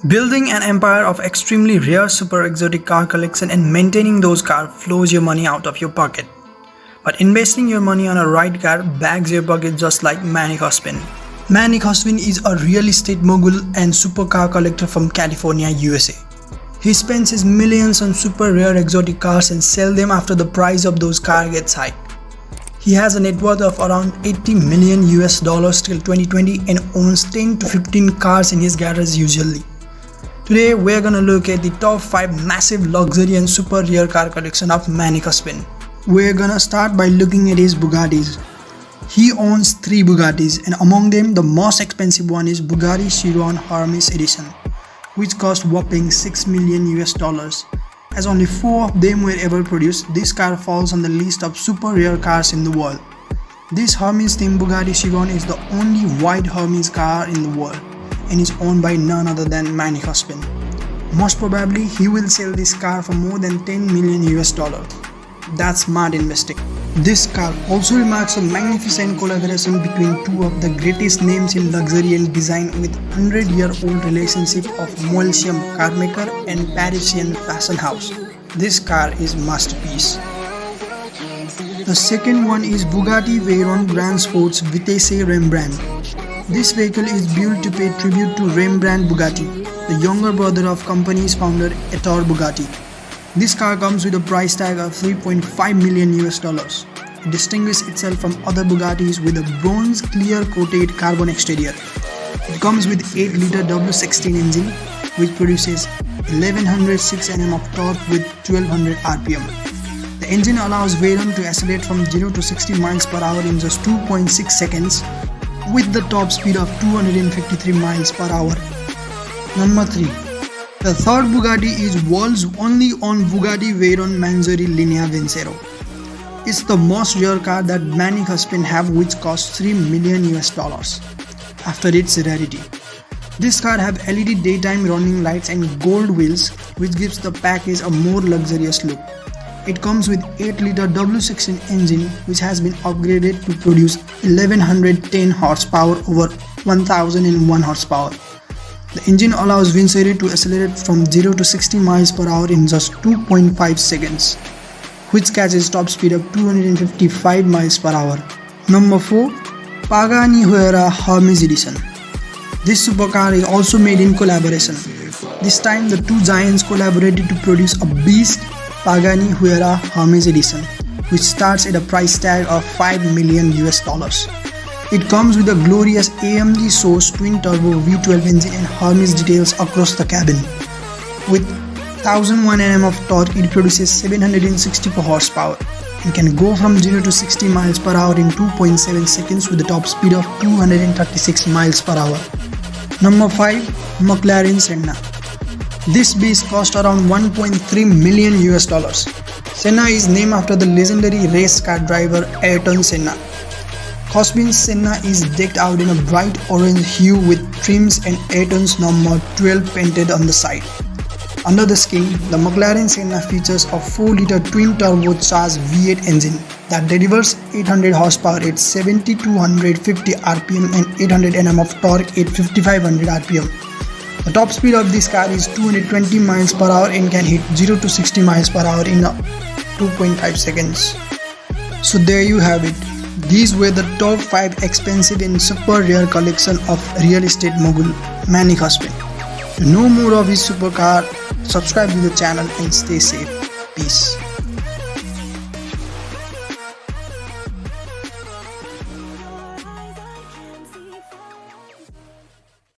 Building an empire of extremely rare super exotic car collection and maintaining those cars flows your money out of your pocket. But investing your money on a right car bags your pocket just like Manny Khospin. Manny Khospin is a real estate mogul and supercar collector from California, USA. He spends his millions on super rare exotic cars and sells them after the price of those cars gets hiked. He has a net worth of around $80 million till 2020 and owns 10 to 15 cars in his garage usually. Today we're gonna look at the top 5 massive luxury and super rare car collection of Manny Khospin. We're gonna start by looking at his Bugattis. He owns 3 Bugattis and among them the most expensive one is Bugatti Chiron Hermes Edition, which cost whopping $6 million. As only 4 of them were ever produced, this car falls on the list of super rare cars in the world. This Hermes themed Bugatti Chiron is the only white Hermes car in the world and is owned by none other than Manny Khospin. Most probably he will sell this car for more than $10 million. That's smart investing. This car also remarks a magnificent collaboration between 2 of the greatest names in luxury and design with 100-year-old relationship of Moelsium carmaker and Parisian fashion house. This car is masterpiece. The second one is Bugatti Veyron Grand Sports Vitesse Rembrandt. This vehicle is built to pay tribute to Rembrandt Bugatti, the younger brother of company's founder Ettore Bugatti. This car comes with a price tag of $3.5 million. It distinguishes itself from other Bugattis with a bronze clear coated carbon exterior. It comes with 8-liter W16 engine which produces 1106 Nm of torque with 1200 RPM. The engine allows Veyron to accelerate from 0 to 60 miles per hour in just 2.6 seconds with the top speed of 253 miles per hour. Number 3. The third Bugatti is world's only owned Bugatti Veyron Manzoni Linea Vincero. It's the most rare car that Manny Khospin have, which costs $3 million after its rarity. This car have LED daytime running lights and gold wheels which gives the package a more luxurious look. It comes with 8-liter W16 engine which has been upgraded to produce 1110 horsepower over 1001 horsepower. The engine allows Vincero to accelerate from 0 to 60 miles per hour in just 2.5 seconds, which catches top speed of 255 miles per hour. Number 4. Pagani Huayra Hermes Edition. This supercar is also made in collaboration. This time the 2 giants collaborated to produce a beast Pagani Huayra Hermes Edition, which starts at a price tag of $5 million. It comes with a glorious AMG source twin-turbo V12 engine and Hermes details across the cabin. With 1001 Nm of torque, it produces 764 horsepower and can go from 0 to 60 miles per hour in 2.7 seconds with a top speed of 236 miles per hour. Number 5. McLaren Senna. This beast cost around $1.3 million. Senna is named after the legendary race car driver Ayrton Senna. Khospin's Senna is decked out in a bright orange hue with trims and Ayrton's number 12 painted on the side. Under the skin, the McLaren Senna features a 4-liter twin-turbocharged V8 engine that delivers 800 horsepower at 7250 RPM and 800 Nm of torque at 5500 RPM. The top speed of this car is 220 miles per hour and can hit 0 to 60 miles per hour in 2.5 seconds. So there you have it. These were the top 5 expensive and super rare collection of real estate mogul Manny Khospin. To know more of his supercar, subscribe to the channel and stay safe. Peace.